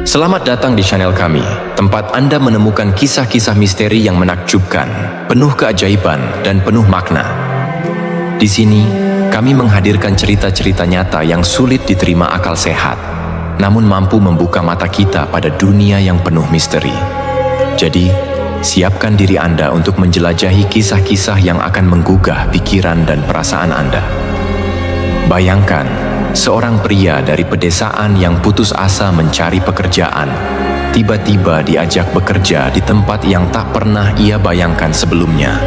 Selamat datang di channel kami, tempat Anda menemukan kisah-kisah misteri yang menakjubkan, penuh keajaiban, dan penuh makna. Di sini, kami menghadirkan cerita-cerita nyata yang sulit diterima akal sehat, namun mampu membuka mata kita pada dunia yang penuh misteri. Jadi, siapkan diri Anda untuk menjelajahi kisah-kisah yang akan menggugah pikiran dan perasaan Anda. Bayangkan, seorang pria dari pedesaan yang putus asa mencari pekerjaan, tiba-tiba diajak bekerja di tempat yang tak pernah ia bayangkan sebelumnya.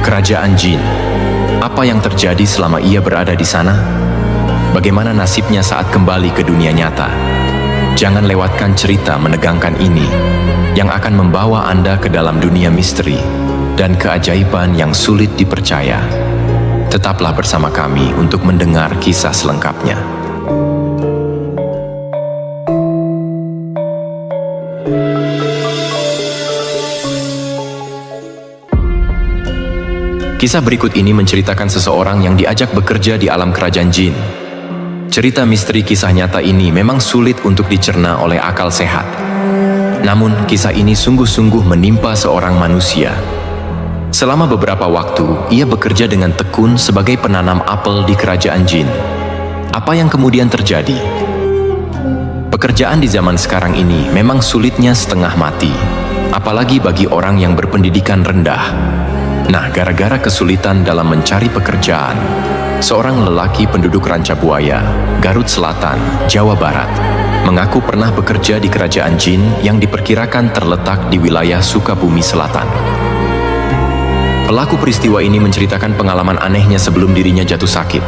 Kerajaan jin. Apa yang terjadi selama ia berada di sana? Bagaimana nasibnya saat kembali ke dunia nyata? Jangan lewatkan cerita menegangkan ini, yang akan membawa Anda ke dalam dunia misteri dan keajaiban yang sulit dipercaya. Tetaplah bersama kami untuk mendengar kisah selengkapnya. Kisah berikut ini menceritakan seseorang yang diajak bekerja di alam kerajaan jin. Cerita misteri kisah nyata ini memang sulit untuk dicerna oleh akal sehat. Namun, kisah ini sungguh-sungguh menimpa seorang manusia. Selama beberapa waktu, ia bekerja dengan tekun sebagai penanam apel di kerajaan jin. Apa yang kemudian terjadi? Pekerjaan di zaman sekarang ini memang sulitnya setengah mati, apalagi bagi orang yang berpendidikan rendah. Nah, gara-gara kesulitan dalam mencari pekerjaan, seorang lelaki penduduk Rancabuaya, Garut Selatan, Jawa Barat, mengaku pernah bekerja di kerajaan jin yang diperkirakan terletak di wilayah Sukabumi Selatan. Pelaku peristiwa ini menceritakan pengalaman anehnya sebelum dirinya jatuh sakit.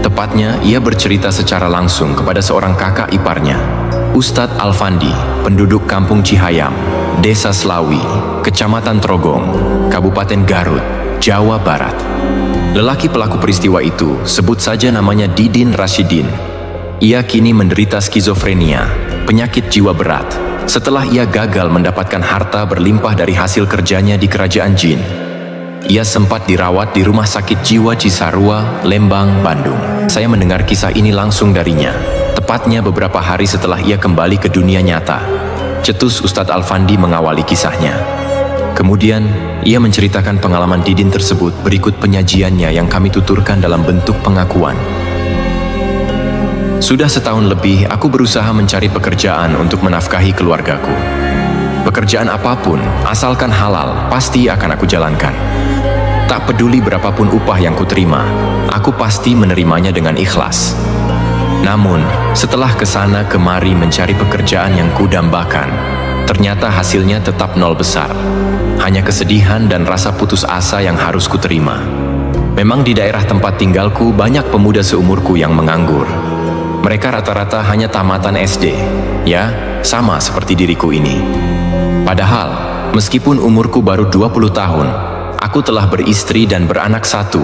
Tepatnya, ia bercerita secara langsung kepada seorang kakak iparnya, Ustadz Alfandi, penduduk Kampung Cihayam, Desa Slawi, Kecamatan Trogong, Kabupaten Garut, Jawa Barat. Lelaki pelaku peristiwa itu, sebut saja namanya Didin Rasyidin. Ia kini menderita skizofrenia, penyakit jiwa berat, setelah ia gagal mendapatkan harta berlimpah dari hasil kerjanya di kerajaan jin. Ia sempat dirawat di Rumah Sakit Jiwa Cisarua, Lembang, Bandung. Saya mendengar kisah ini langsung darinya, tepatnya beberapa hari setelah ia kembali ke dunia nyata. Cetus Ustadz Alfandi mengawali kisahnya. Kemudian, ia menceritakan pengalaman Didin tersebut berikut penyajiannya yang kami tuturkan dalam bentuk pengakuan. Sudah setahun lebih, aku berusaha mencari pekerjaan untuk menafkahi keluargaku. Pekerjaan apapun, asalkan halal, pasti akan aku jalankan. Tak peduli berapapun upah yang kuterima, aku pasti menerimanya dengan ikhlas. Namun, setelah kesana kemari mencari pekerjaan yang kudambakan, ternyata hasilnya tetap nol besar. Hanya kesedihan dan rasa putus asa yang harus kuterima. Memang di daerah tempat tinggalku banyak pemuda seumurku yang menganggur. Mereka rata-rata hanya tamatan SD, ya, sama seperti diriku ini. Padahal, meskipun umurku baru 20 tahun, aku telah beristri dan beranak satu,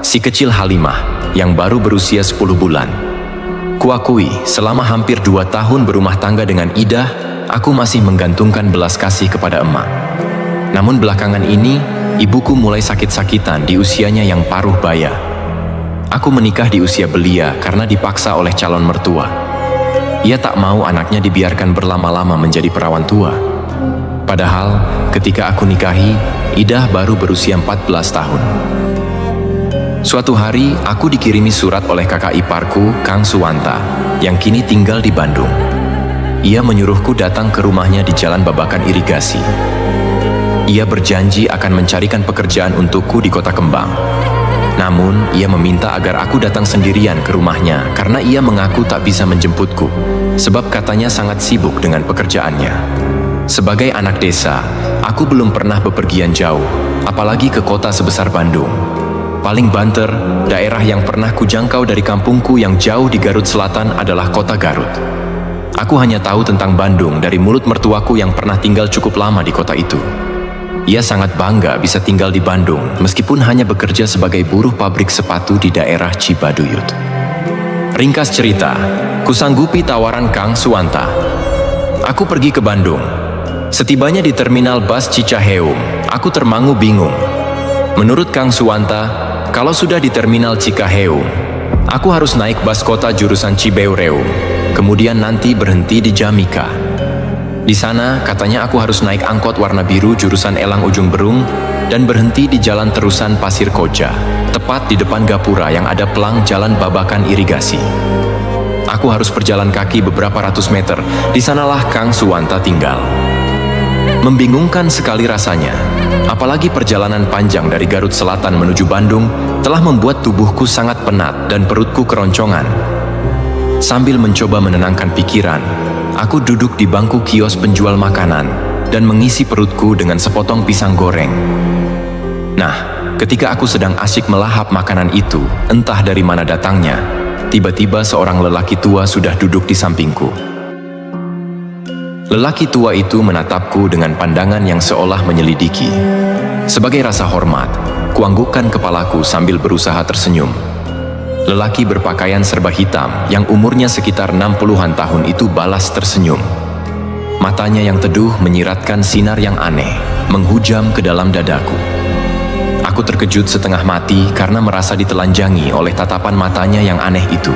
si kecil Halimah, yang baru berusia 10 bulan. Kuakui, selama hampir 2 tahun berumah tangga dengan Ida, aku masih menggantungkan belas kasih kepada emak. Namun belakangan ini, ibuku mulai sakit-sakitan di usianya yang paruh baya. Aku menikah di usia belia karena dipaksa oleh calon mertua. Ia tak mau anaknya dibiarkan berlama-lama menjadi perawan tua. Padahal, ketika aku nikahi, Ida baru berusia 14 tahun. Suatu hari, aku dikirimi surat oleh kakak iparku, Kang Suwanta, yang kini tinggal di Bandung. Ia menyuruhku datang ke rumahnya di Jalan Babakan Irigasi. Ia berjanji akan mencarikan pekerjaan untukku di Kota Kembang. Namun, ia meminta agar aku datang sendirian ke rumahnya karena ia mengaku tak bisa menjemputku, sebab katanya sangat sibuk dengan pekerjaannya. Sebagai anak desa, aku belum pernah bepergian jauh, apalagi ke kota sebesar Bandung. Paling banter, daerah yang pernah kujangkau dari kampungku yang jauh di Garut Selatan adalah kota Garut. Aku hanya tahu tentang Bandung dari mulut mertuaku yang pernah tinggal cukup lama di kota itu. Ia sangat bangga bisa tinggal di Bandung, meskipun hanya bekerja sebagai buruh pabrik sepatu di daerah Cibaduyut. Ringkas cerita, kusanggupi tawaran Kang Suwanta. Aku pergi ke Bandung. Setibanya di terminal bus Cicaheum, aku termangu bingung. Menurut Kang Suwanta, kalau sudah di terminal Cicaheum, aku harus naik bus kota jurusan Cibeureum. kemudian nanti berhenti di Jamika. Di sana, katanya aku harus naik angkot warna biru jurusan Elang Ujung Berung dan berhenti di jalan terusan Pasir Koja, tepat di depan gapura yang ada pelang jalan babakan irigasi. Aku harus berjalan kaki beberapa ratus meter, di sanalah Kang Suwanta tinggal. Membingungkan sekali rasanya, apalagi perjalanan panjang dari Garut Selatan menuju Bandung telah membuat tubuhku sangat penat dan perutku keroncongan. Sambil mencoba menenangkan pikiran, aku duduk di bangku kios penjual makanan dan mengisi perutku dengan sepotong pisang goreng. Nah, ketika aku sedang asyik melahap makanan itu, entah dari mana datangnya, tiba-tiba seorang lelaki tua sudah duduk di sampingku. Lelaki tua itu menatapku dengan pandangan yang seolah menyelidiki. Sebagai rasa hormat, kuanggukkan kepalaku sambil berusaha tersenyum. Lelaki berpakaian serba hitam yang umurnya sekitar 60-an tahun itu balas tersenyum. Matanya yang teduh menyiratkan sinar yang aneh, menghujam ke dalam dadaku. Aku terkejut setengah mati karena merasa ditelanjangi oleh tatapan matanya yang aneh itu.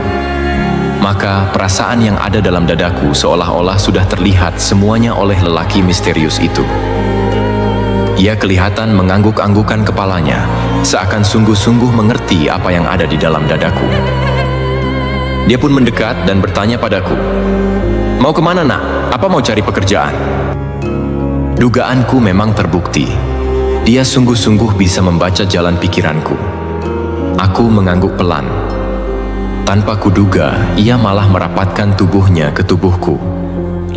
Maka perasaan yang ada dalam dadaku seolah-olah sudah terlihat semuanya oleh lelaki misterius itu. Ia kelihatan mengangguk-anggukan kepalanya, seakan sungguh-sungguh mengerti apa yang ada di dalam dadaku. Dia pun mendekat dan bertanya padaku, "Mau kemana, nak? Apa mau cari pekerjaan?" Dugaanku memang terbukti. Dia sungguh-sungguh bisa membaca jalan pikiranku. Aku mengangguk pelan. Tanpa kuduga, ia malah merapatkan tubuhnya ke tubuhku,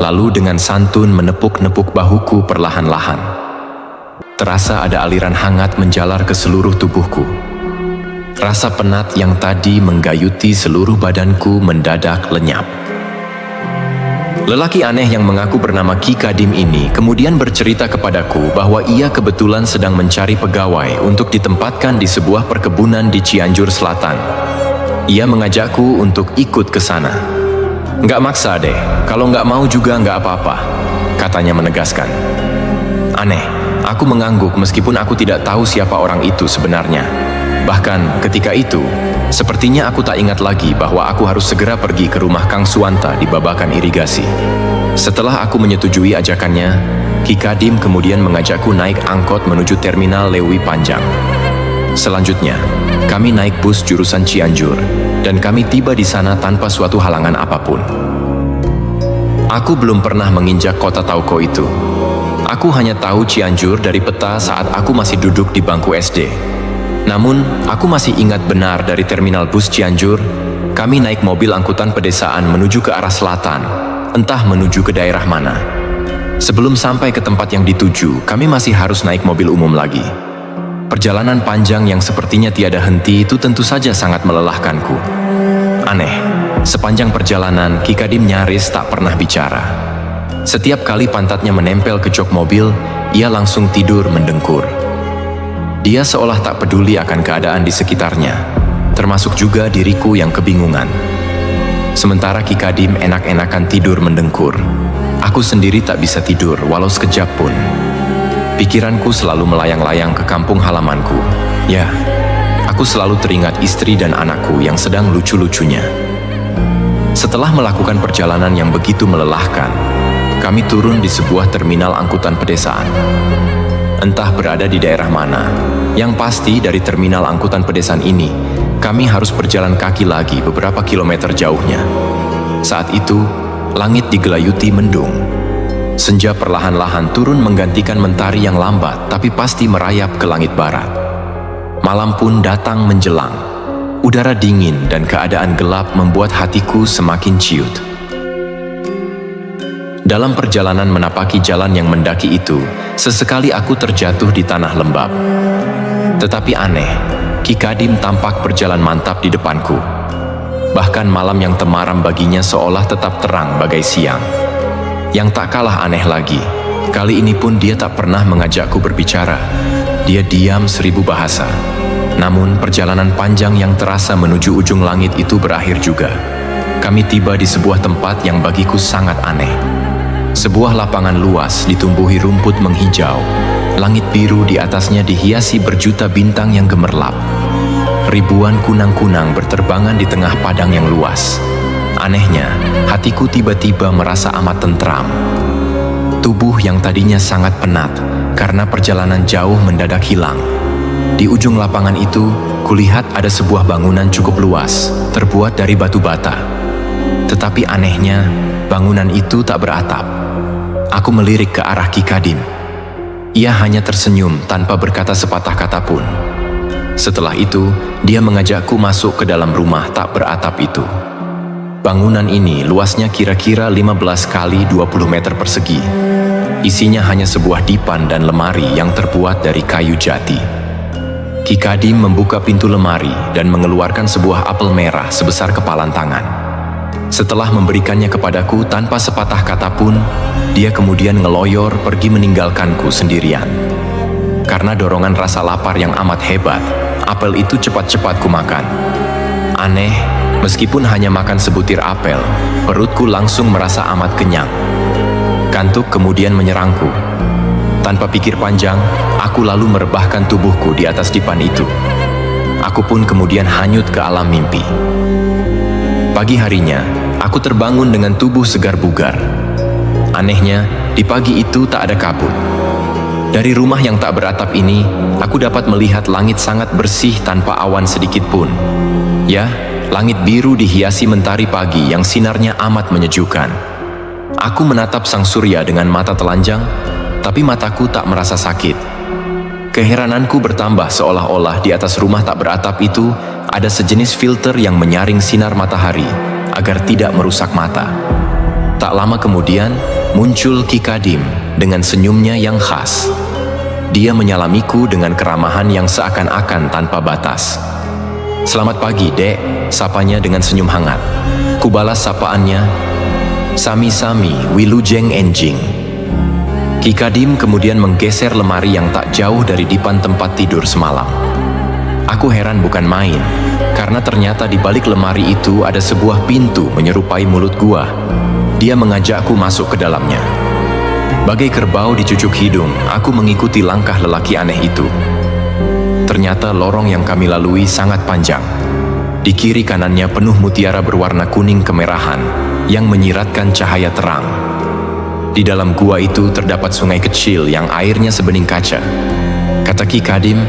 lalu dengan santun menepuk-nepuk bahuku perlahan-lahan. Terasa ada aliran hangat menjalar ke seluruh tubuhku. Rasa penat yang tadi menggayuti seluruh badanku mendadak lenyap. Lelaki aneh yang mengaku bernama Ki Kadim ini kemudian bercerita kepadaku bahwa ia kebetulan sedang mencari pegawai untuk ditempatkan di sebuah perkebunan di Cianjur Selatan. Ia mengajakku untuk ikut ke sana. "Nggak maksa deh, kalau nggak mau juga nggak apa-apa," katanya menegaskan. Aneh, aku mengangguk meskipun aku tidak tahu siapa orang itu sebenarnya. Bahkan ketika itu, sepertinya aku tak ingat lagi bahwa aku harus segera pergi ke rumah Kang Suwanta di babakan irigasi. Setelah aku menyetujui ajakannya, Ki Kadim kemudian mengajakku naik angkot menuju terminal Lewi Panjang. Selanjutnya, kami naik bus jurusan Cianjur, dan kami tiba di sana tanpa suatu halangan apapun. Aku belum pernah menginjak kota Tauko itu. Aku hanya tahu Cianjur dari peta saat aku masih duduk di bangku SD. Namun, aku masih ingat benar dari terminal bus Cianjur, kami naik mobil angkutan pedesaan menuju ke arah selatan, entah menuju ke daerah mana. Sebelum sampai ke tempat yang dituju, kami masih harus naik mobil umum lagi. Perjalanan panjang yang sepertinya tiada henti itu tentu saja sangat melelahkanku. Aneh, sepanjang perjalanan Ki Kadim nyaris tak pernah bicara. Setiap kali pantatnya menempel ke jok mobil, ia langsung tidur mendengkur. Dia seolah tak peduli akan keadaan di sekitarnya, termasuk juga diriku yang kebingungan. Sementara Ki Kadim enak-enakan tidur mendengkur, aku sendiri tak bisa tidur walau sekejap pun. Pikiranku selalu melayang-layang ke kampung halamanku. Ya, aku selalu teringat istri dan anakku yang sedang lucu-lucunya. Setelah melakukan perjalanan yang begitu melelahkan, kami turun di sebuah terminal angkutan pedesaan. Entah berada di daerah mana, yang pasti dari terminal angkutan pedesaan ini, kami harus berjalan kaki lagi beberapa kilometer jauhnya. Saat itu, langit digelayuti mendung. Senja perlahan-lahan turun menggantikan mentari yang lambat tapi pasti merayap ke langit barat. Malam pun datang menjelang. Udara dingin dan keadaan gelap membuat hatiku semakin ciut. Dalam perjalanan menapaki jalan yang mendaki itu, sesekali aku terjatuh di tanah lembab. Tetapi aneh, Ki Kadim tampak berjalan mantap di depanku. Bahkan malam yang temaram baginya seolah tetap terang bagai siang. Yang tak kalah aneh lagi, kali ini pun dia tak pernah mengajakku berbicara. Dia diam 1000 bahasa. Namun perjalanan panjang yang terasa menuju ujung langit itu berakhir juga. Kami tiba di sebuah tempat yang bagiku sangat aneh. Sebuah lapangan luas ditumbuhi rumput menghijau. Langit biru di atasnya dihiasi berjuta bintang yang gemerlap. Ribuan kunang-kunang berterbangan di tengah padang yang luas. Anehnya, hatiku tiba-tiba merasa amat tentram. Tubuh yang tadinya sangat penat karena perjalanan jauh mendadak hilang. Di ujung lapangan itu, kulihat ada sebuah bangunan cukup luas, terbuat dari batu bata. Tetapi anehnya, bangunan itu tak beratap. Aku melirik ke arah Ki Kadim. Ia hanya tersenyum tanpa berkata sepatah kata pun. Setelah itu, dia mengajakku masuk ke dalam rumah tak beratap itu. Bangunan ini luasnya kira-kira 15 kali 20 meter persegi. Isinya hanya sebuah dipan dan lemari yang terbuat dari kayu jati. Ki Kadim membuka pintu lemari dan mengeluarkan sebuah apel merah sebesar kepalan tangan. Setelah memberikannya kepadaku tanpa sepatah kata pun, dia kemudian ngeloyor pergi meninggalkanku sendirian. Karena dorongan rasa lapar yang amat hebat, apel itu cepat-cepat kumakan. Aneh, meskipun hanya makan sebutir apel, perutku langsung merasa amat kenyang. Kantuk kemudian menyerangku. Tanpa pikir panjang, aku lalu merebahkan tubuhku di atas dipan itu. Aku pun kemudian hanyut ke alam mimpi. Pagi harinya, aku terbangun dengan tubuh segar bugar. Anehnya, di pagi itu tak ada kabut. Dari rumah yang tak beratap ini, aku dapat melihat langit sangat bersih tanpa awan sedikit pun. Ya, langit biru dihiasi mentari pagi yang sinarnya amat menyejukkan. Aku menatap sang surya dengan mata telanjang, tapi mataku tak merasa sakit. Keherananku bertambah seolah-olah di atas rumah tak beratap itu ada sejenis filter yang menyaring sinar matahari agar tidak merusak mata. Tak lama kemudian, muncul Ki Kadim dengan senyumnya yang khas. Dia menyalamiku dengan keramahan yang seakan-akan tanpa batas. "Selamat pagi, Dek," sapanya dengan senyum hangat. Kubalas sapaannya, "Sami-sami, wilujeng enjing." Ki Kadim kemudian menggeser lemari yang tak jauh dari dipan tempat tidur semalam. Aku heran bukan main, karena ternyata di balik lemari itu ada sebuah pintu menyerupai mulut gua. Dia mengajakku masuk ke dalamnya. Bagai kerbau dicucuk hidung, aku mengikuti langkah lelaki aneh itu. Ternyata lorong yang kami lalui sangat panjang. Di kiri kanannya penuh mutiara berwarna kuning kemerahan yang menyiratkan cahaya terang. Di dalam gua itu terdapat sungai kecil yang airnya sebening kaca. Kata Ki Kadim,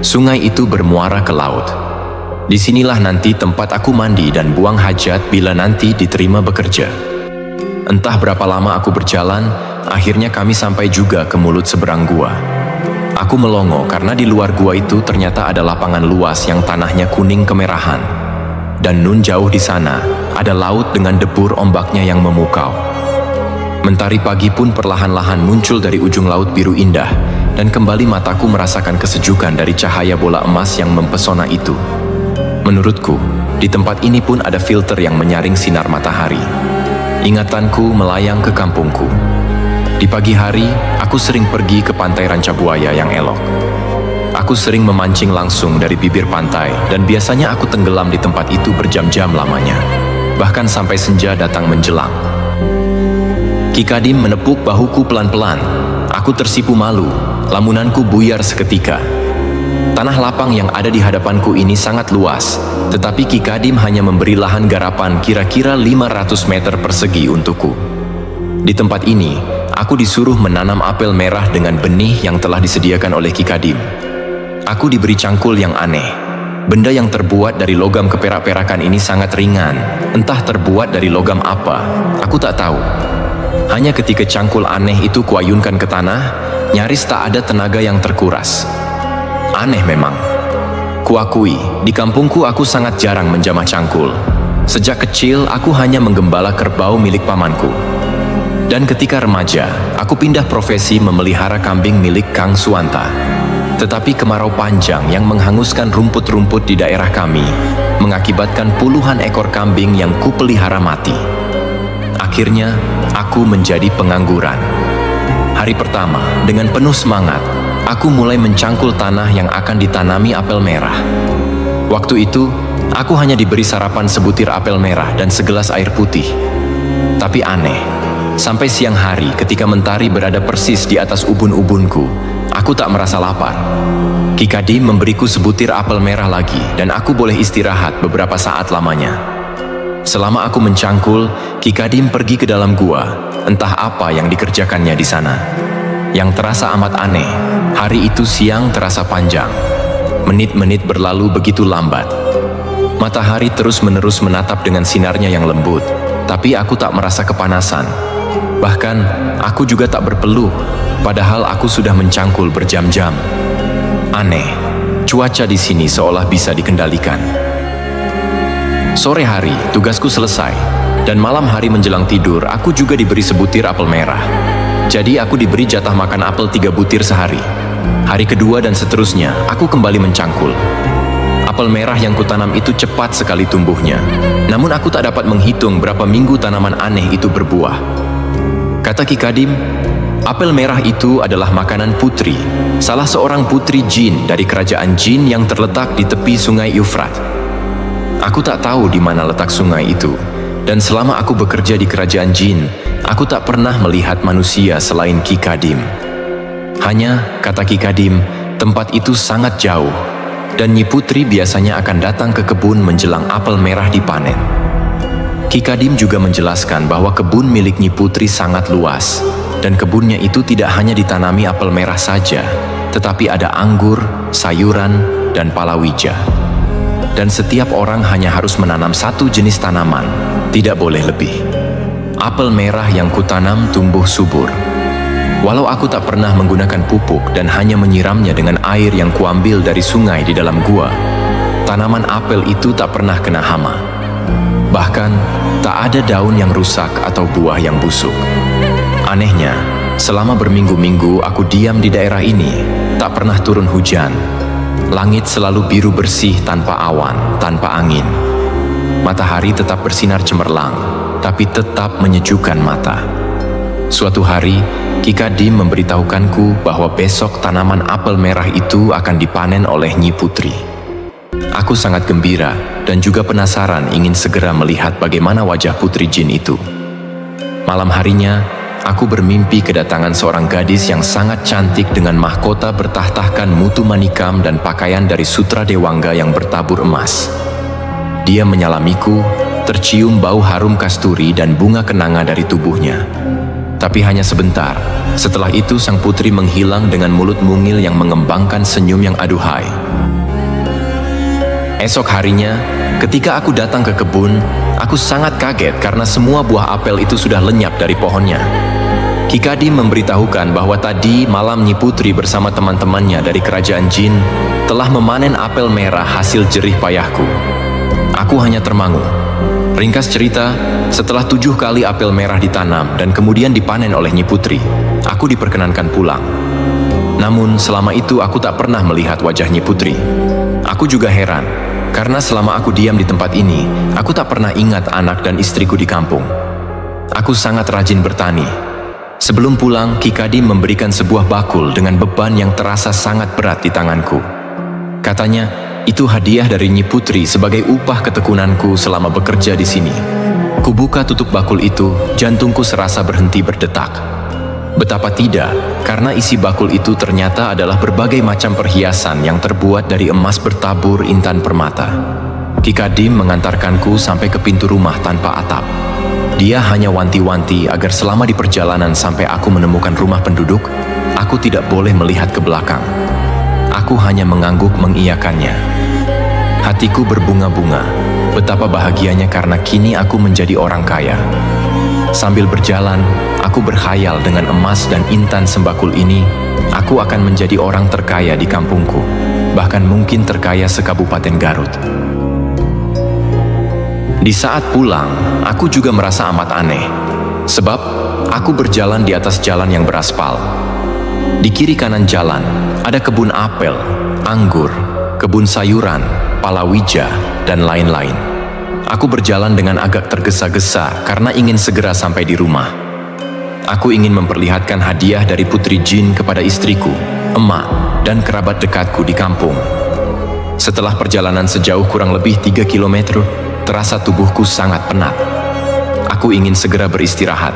sungai itu bermuara ke laut. Disinilah nanti tempat aku mandi dan buang hajat bila nanti diterima bekerja. Entah berapa lama aku berjalan, akhirnya kami sampai juga ke mulut seberang gua. Aku melongo karena di luar gua itu ternyata ada lapangan luas yang tanahnya kuning kemerahan. Dan nun jauh di sana, ada laut dengan debur ombaknya yang memukau. Mentari pagi pun perlahan-lahan muncul dari ujung laut biru indah, dan kembali mataku merasakan kesejukan dari cahaya bola emas yang mempesona itu. Menurutku, di tempat ini pun ada filter yang menyaring sinar matahari. Ingatanku melayang ke kampungku. Di pagi hari, aku sering pergi ke pantai Rancabuaya yang elok. Aku sering memancing langsung dari bibir pantai dan biasanya aku tenggelam di tempat itu berjam-jam lamanya. Bahkan sampai senja datang menjelang. Ki Kadim menepuk bahuku pelan-pelan. Aku tersipu malu, lamunanku buyar seketika. Tanah lapang yang ada di hadapanku ini sangat luas, tetapi Ki Kadim hanya memberi lahan garapan kira-kira 500 meter persegi untukku. Di tempat ini, aku disuruh menanam apel merah dengan benih yang telah disediakan oleh Ki Kadim. Aku diberi cangkul yang aneh. Benda yang terbuat dari logam keperak-perakan ini sangat ringan. Entah terbuat dari logam apa, aku tak tahu. Hanya ketika cangkul aneh itu kuayunkan ke tanah, nyaris tak ada tenaga yang terkuras. Aneh memang. Kuakui, di kampungku aku sangat jarang menjamah cangkul. Sejak kecil, aku hanya menggembala kerbau milik pamanku. Dan ketika remaja, aku pindah profesi memelihara kambing milik Kang Suwanta. Tetapi kemarau panjang yang menghanguskan rumput-rumput di daerah kami mengakibatkan puluhan ekor kambing yang kupelihara mati. Akhirnya, aku menjadi pengangguran. Hari pertama, dengan penuh semangat, aku mulai mencangkul tanah yang akan ditanami apel merah. Waktu itu, aku hanya diberi sarapan sebutir apel merah dan segelas air putih. Tapi aneh, sampai siang hari ketika mentari berada persis di atas ubun-ubunku, aku tak merasa lapar. Ki Kadim memberiku sebutir apel merah lagi dan aku boleh istirahat beberapa saat lamanya. Selama aku mencangkul, Ki Kadim pergi ke dalam gua. Entah apa yang dikerjakannya di sana. Yang terasa amat aneh, hari itu siang terasa panjang. Menit-menit berlalu begitu lambat. Matahari terus-menerus menatap dengan sinarnya yang lembut, tapi aku tak merasa kepanasan. Bahkan, aku juga tak berpeluh, padahal aku sudah mencangkul berjam-jam. Aneh, cuaca di sini seolah bisa dikendalikan. Sore hari, tugasku selesai, dan malam hari menjelang tidur, aku juga diberi sebutir apel merah. Jadi aku diberi jatah makan apel 3 butir sehari. Hari kedua dan seterusnya, aku kembali mencangkul. Apel merah yang kutanam itu cepat sekali tumbuhnya. Namun aku tak dapat menghitung berapa minggu tanaman aneh itu berbuah. Kata Ki Kadim, apel merah itu adalah makanan putri, salah seorang putri jin dari kerajaan jin yang terletak di tepi sungai Eufrat. Aku tak tahu di mana letak sungai itu, dan selama aku bekerja di kerajaan jin, aku tak pernah melihat manusia selain Ki Kadim. Hanya, kata Ki Kadim, tempat itu sangat jauh, dan Nyi Putri biasanya akan datang ke kebun menjelang apel merah dipanen. Ki Kadim juga menjelaskan bahwa kebun milik Nyi Putri sangat luas, dan kebunnya itu tidak hanya ditanami apel merah saja, tetapi ada anggur, sayuran, dan palawija. Dan setiap orang hanya harus menanam satu jenis tanaman, tidak boleh lebih. Apel merah yang kutanam tumbuh subur. Walau aku tak pernah menggunakan pupuk dan hanya menyiramnya dengan air yang kuambil dari sungai di dalam gua, tanaman apel itu tak pernah kena hama. Bahkan, tak ada daun yang rusak atau buah yang busuk. Anehnya, selama berminggu-minggu aku diam di daerah ini, tak pernah turun hujan. Langit selalu biru bersih tanpa awan, tanpa angin. Matahari tetap bersinar cemerlang, tapi tetap menyejukkan mata. Suatu hari, Ki Kadim memberitahukanku bahwa besok tanaman apel merah itu akan dipanen oleh Nyi Putri. Aku sangat gembira dan juga penasaran ingin segera melihat bagaimana wajah putri jin itu. Malam harinya, aku bermimpi kedatangan seorang gadis yang sangat cantik dengan mahkota bertahtakan mutu manikam dan pakaian dari sutra dewangga yang bertabur emas. Dia menyalamiku, tercium bau harum kasturi dan bunga kenanga dari tubuhnya. Tapi hanya sebentar, setelah itu sang putri menghilang dengan mulut mungil yang mengembangkan senyum yang aduhai. Esok harinya, ketika aku datang ke kebun, aku sangat kaget karena semua buah apel itu sudah lenyap dari pohonnya. Ki Kadim memberitahukan bahwa tadi malam Nyi Putri bersama teman-temannya dari kerajaan jin telah memanen apel merah hasil jerih payahku. Aku hanya termangu. Ringkas cerita, setelah 7 kali apel merah ditanam dan kemudian dipanen oleh Nyi Putri, aku diperkenankan pulang. Namun selama itu aku tak pernah melihat wajah Nyi Putri. Aku juga heran, karena selama aku diam di tempat ini, aku tak pernah ingat anak dan istriku di kampung. Aku sangat rajin bertani. Sebelum pulang, Ki Kadim memberikan sebuah bakul dengan beban yang terasa sangat berat di tanganku. Katanya, itu hadiah dari Nyi Putri sebagai upah ketekunanku selama bekerja di sini. Kubuka tutup bakul itu, jantungku serasa berhenti berdetak. Betapa tidak, karena isi bakul itu ternyata adalah berbagai macam perhiasan yang terbuat dari emas bertabur intan permata. Ki Kadim mengantarkanku sampai ke pintu rumah tanpa atap. Dia hanya wanti-wanti agar selama di perjalanan sampai aku menemukan rumah penduduk, aku tidak boleh melihat ke belakang. Aku hanya mengangguk mengiyakannya. Hatiku berbunga-bunga, betapa bahagianya karena kini aku menjadi orang kaya. Sambil berjalan, aku berkhayal dengan emas dan intan sembakul ini, aku akan menjadi orang terkaya di kampungku, bahkan mungkin terkaya se-Kabupaten Garut. Di saat pulang, aku juga merasa amat aneh, sebab aku berjalan di atas jalan yang beraspal. Di kiri kanan jalan, ada kebun apel, anggur, kebun sayuran, palawija, dan lain-lain. Aku berjalan dengan agak tergesa-gesa karena ingin segera sampai di rumah. Aku ingin memperlihatkan hadiah dari putri jin kepada istriku, emak, dan kerabat dekatku di kampung. Setelah perjalanan sejauh kurang lebih 3 kilometer, terasa tubuhku sangat penat. Aku ingin segera beristirahat.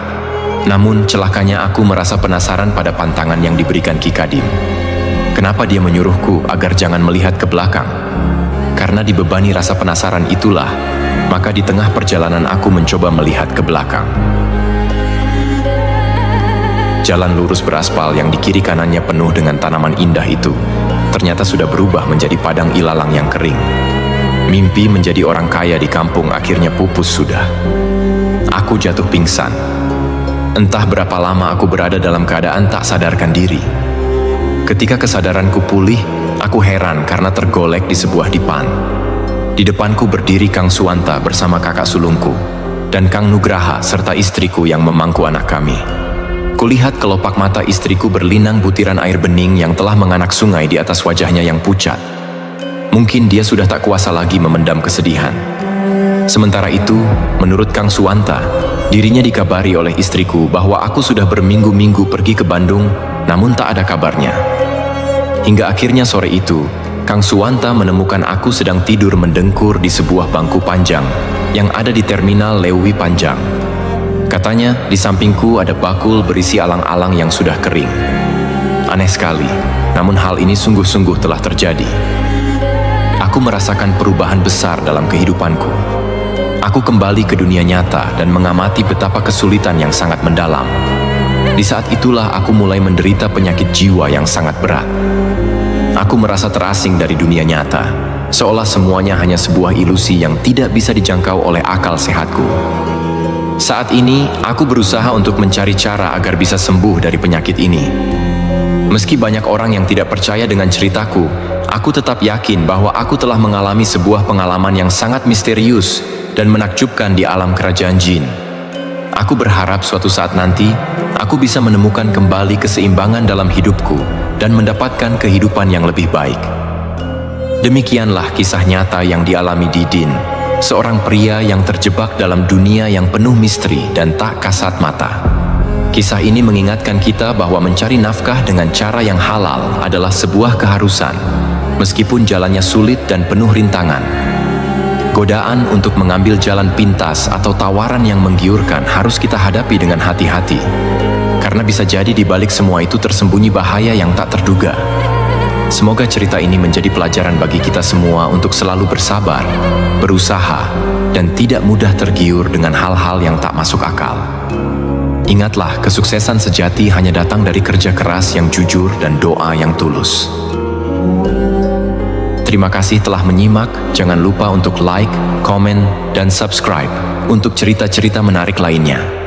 Namun celakanya aku merasa penasaran pada pantangan yang diberikan Ki Kadim. Kenapa dia menyuruhku agar jangan melihat ke belakang? Karena dibebani rasa penasaran itulah, Maka di tengah perjalanan aku mencoba melihat ke belakang. Jalan lurus beraspal yang di kiri kanannya penuh dengan tanaman indah itu ternyata sudah berubah menjadi padang ilalang yang kering. Mimpi menjadi orang kaya di kampung akhirnya pupus sudah. Aku jatuh pingsan. Entah berapa lama aku berada dalam keadaan tak sadarkan diri. Ketika kesadaranku pulih, aku heran karena tergolek di sebuah dipan. Di depanku berdiri Kang Suwanta bersama kakak sulungku, dan Kang Nugraha serta istriku yang memangku anak kami. Kulihat kelopak mata istriku berlinang butiran air bening yang telah menganak sungai di atas wajahnya yang pucat. Mungkin dia sudah tak kuasa lagi memendam kesedihan. Sementara itu, menurut Kang Suwanta, dirinya dikabari oleh istriku bahwa aku sudah berminggu-minggu pergi ke Bandung, namun tak ada kabarnya. Hingga akhirnya sore itu, Kang Suwanta menemukan aku sedang tidur mendengkur di sebuah bangku panjang yang ada di terminal Lewi Panjang. Katanya, di sampingku ada bakul berisi alang-alang yang sudah kering. Aneh sekali, namun hal ini sungguh-sungguh telah terjadi. Aku merasakan perubahan besar dalam kehidupanku. Aku kembali ke dunia nyata dan mengamati betapa kesulitan yang sangat mendalam. Di saat itulah aku mulai menderita penyakit jiwa yang sangat berat. Aku merasa terasing dari dunia nyata, seolah semuanya hanya sebuah ilusi yang tidak bisa dijangkau oleh akal sehatku. Saat ini, aku berusaha untuk mencari cara agar bisa sembuh dari penyakit ini. Meski banyak orang yang tidak percaya dengan ceritaku, aku tetap yakin bahwa aku telah mengalami sebuah pengalaman yang sangat misterius dan menakjubkan di alam kerajaan jin. Aku berharap suatu saat nanti, aku bisa menemukan kembali keseimbangan dalam hidupku dan mendapatkan kehidupan yang lebih baik. Demikianlah kisah nyata yang dialami Didin, seorang pria yang terjebak dalam dunia yang penuh misteri dan tak kasat mata. Kisah ini mengingatkan kita bahwa mencari nafkah dengan cara yang halal adalah sebuah keharusan, meskipun jalannya sulit dan penuh rintangan. Godaan untuk mengambil jalan pintas atau tawaran yang menggiurkan harus kita hadapi dengan hati-hati, karena bisa jadi di balik semua itu tersembunyi bahaya yang tak terduga. Semoga cerita ini menjadi pelajaran bagi kita semua untuk selalu bersabar, berusaha, dan tidak mudah tergiur dengan hal-hal yang tak masuk akal. Ingatlah, kesuksesan sejati hanya datang dari kerja keras yang jujur dan doa yang tulus. Terima kasih telah menyimak. Jangan lupa untuk like, komen, dan subscribe untuk cerita-cerita menarik lainnya.